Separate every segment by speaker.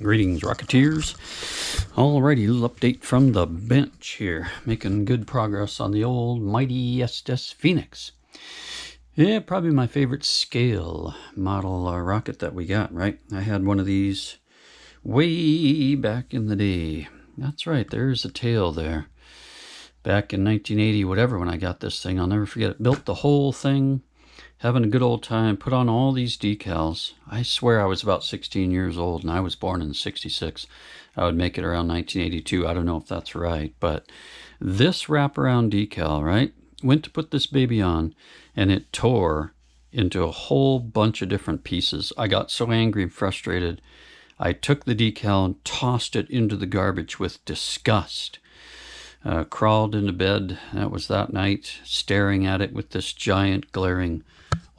Speaker 1: Greetings, Rocketeers. Alrighty, little update from the bench here. Making good progress on the old mighty Estes Phoenix. Yeah, probably my favorite scale model rocket that we got, right? I had one of these way back in the day. That's right, there's a tail there. Back in 1980, whatever, when I got this thing, I'll never forget it. Built the whole thing. Having a good old time, put on all these decals. I swear I was about 16 years old, and I was born in '66. I would make it around 1982. I don't know if that's right, but this wraparound decal, right? Went to put this baby on, and it tore into a whole bunch of different pieces. I got so angry and frustrated, I took the decal and tossed it into the garbage with disgust. Crawled into bed, that was that night, staring at it with this giant glaring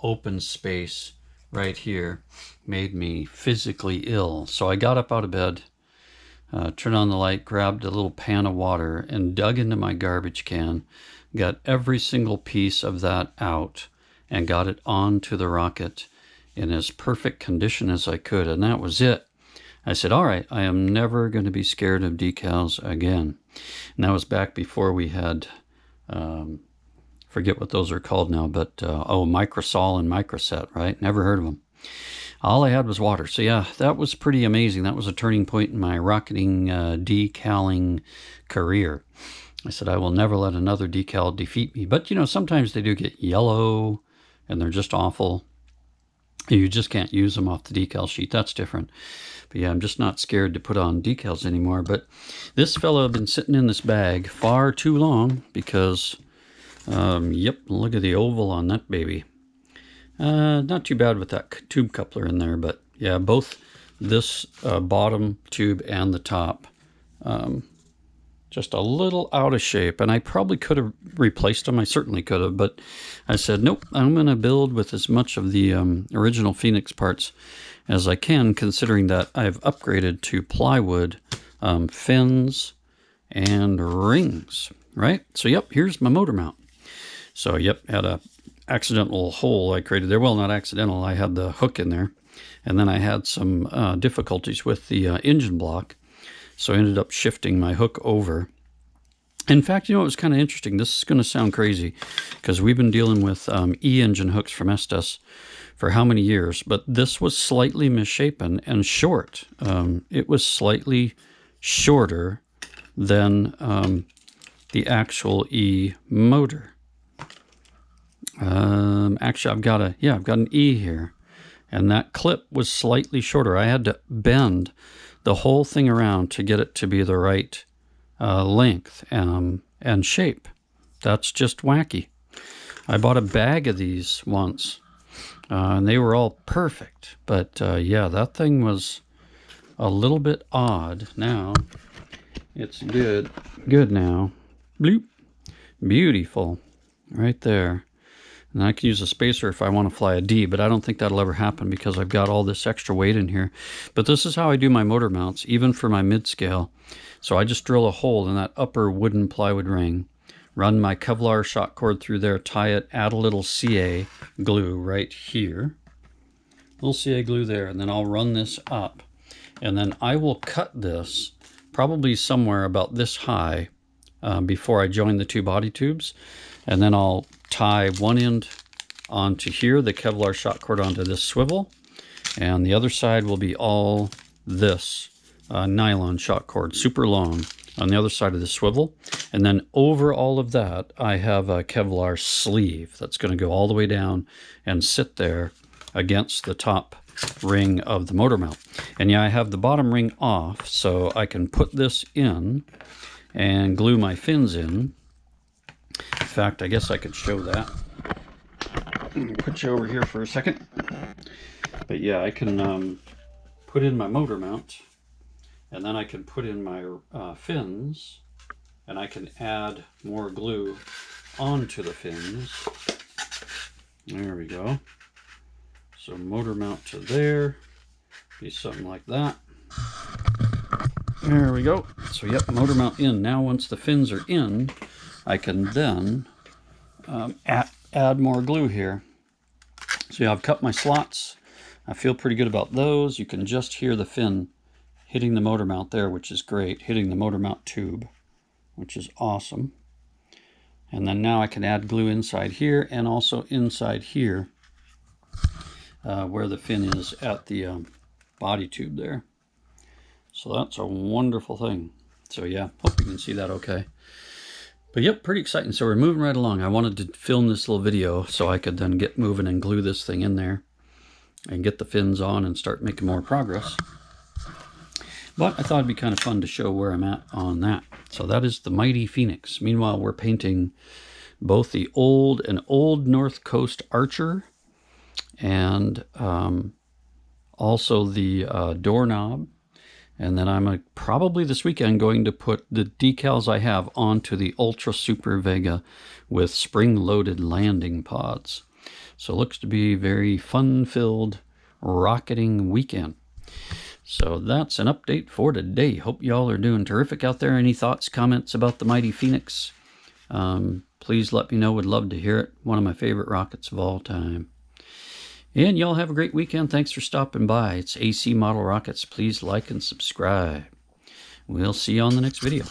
Speaker 1: open space right here. Made me physically ill. So I got up out of bed, turned on the light, grabbed a little pan of water, and dug into my garbage can, got every single piece of that out, and got it onto the rocket in as perfect condition as I could, and that was it. I said, all right, I am never going to be scared of decals again. And that was back before we had, forget what those are called now, but, Microsol and Microset, right? Never heard of them. All I had was water. So yeah, that was pretty amazing. That was a turning point in my rocketing, decaling career. I said, I will never let another decal defeat me. But, you know, sometimes they do get yellow and they're just awful. You just can't use them off the decal sheet. That's different. But yeah, I'm just not scared to put on decals anymore. But this fellow had been sitting in this bag far too long because, yep, look at the oval on that baby. Not too bad with that tube coupler in there, but yeah, both this bottom tube and the top, just a little out of shape. And I probably could have replaced them. I certainly could have, but I said, nope, I'm going to build with as much of the original Phoenix parts as I can, considering that I've upgraded to plywood, fins, and rings, right? So, yep, here's my motor mount. So, yep, had a accidental hole I created there. Well, not accidental, I had the hook in there. And then I had some difficulties with the engine block. So I ended up shifting my hook over. In fact, you know, it was kind of interesting. This is going to sound crazy because we've been dealing with E-engine hooks from Estes for how many years, but this was slightly misshapen and short. It was slightly shorter than the actual E motor. Actually, I've got an E here, and that clip was slightly shorter. I had to bend the whole thing around to get it to be the right length and shape. That's just wacky. I bought a bag of these once, and they were all perfect. But yeah, that thing was a little bit odd. Now it's good now. Bloop. Beautiful. Right there. And I can use a spacer if I want to fly a D, but I don't think that'll ever happen because I've got all this extra weight in here. But this is how I do my motor mounts, even for my mid-scale. So I just drill a hole in that upper wooden plywood ring, run my Kevlar shot cord through there, tie it, add a little CA glue right here. Little CA glue there, and then I'll run this up. And then I will cut this probably somewhere about this high before I join the two body tubes. And then I'll tie one end onto here, the Kevlar shot cord onto this swivel, and the other side will be all this nylon shot cord, super long, on the other side of the swivel. And then over all of that, I have a Kevlar sleeve that's going to go all the way down and sit there against the top ring of the motor mount. And yeah, I have the bottom ring off, so I can put this in and glue my fins in. In fact, I guess I could show that. Put you over here for a second. But yeah, I can put in my motor mount, and then I can put in my fins, and I can add more glue onto the fins. There we go. So motor mount to there, be something like that. There we go. So yep, motor mount in. Now once the fins are in, I can then add more glue here. So yeah, I've cut my slots. I feel pretty good about those. You can just hear the fin hitting the motor mount there, which is great, hitting the motor mount tube, which is awesome. And then now I can add glue inside here and also inside here where the fin is at the body tube there. So that's a wonderful thing. So yeah, hope you can see that okay. But yep, pretty exciting. So we're moving right along. I wanted to film this little video so I could then get moving and glue this thing in there and get the fins on and start making more progress. But I thought it'd be kind of fun to show where I'm at on that. So that is the Mighty Phoenix. Meanwhile, we're painting both the old North Coast Archer and also the doorknob. And then I'm probably this weekend going to put the decals I have onto the Ultra Super Vega with spring-loaded landing pods. So it looks to be a very fun-filled rocketing weekend. So that's an update for today. Hope y'all are doing terrific out there. Any thoughts, comments about the Mighty Phoenix? Please let me know. Would love to hear it. One of my favorite rockets of all time. And y'all have a great weekend. Thanks for stopping by. It's AC Model Rockets. Please like and subscribe. We'll see you on the next video.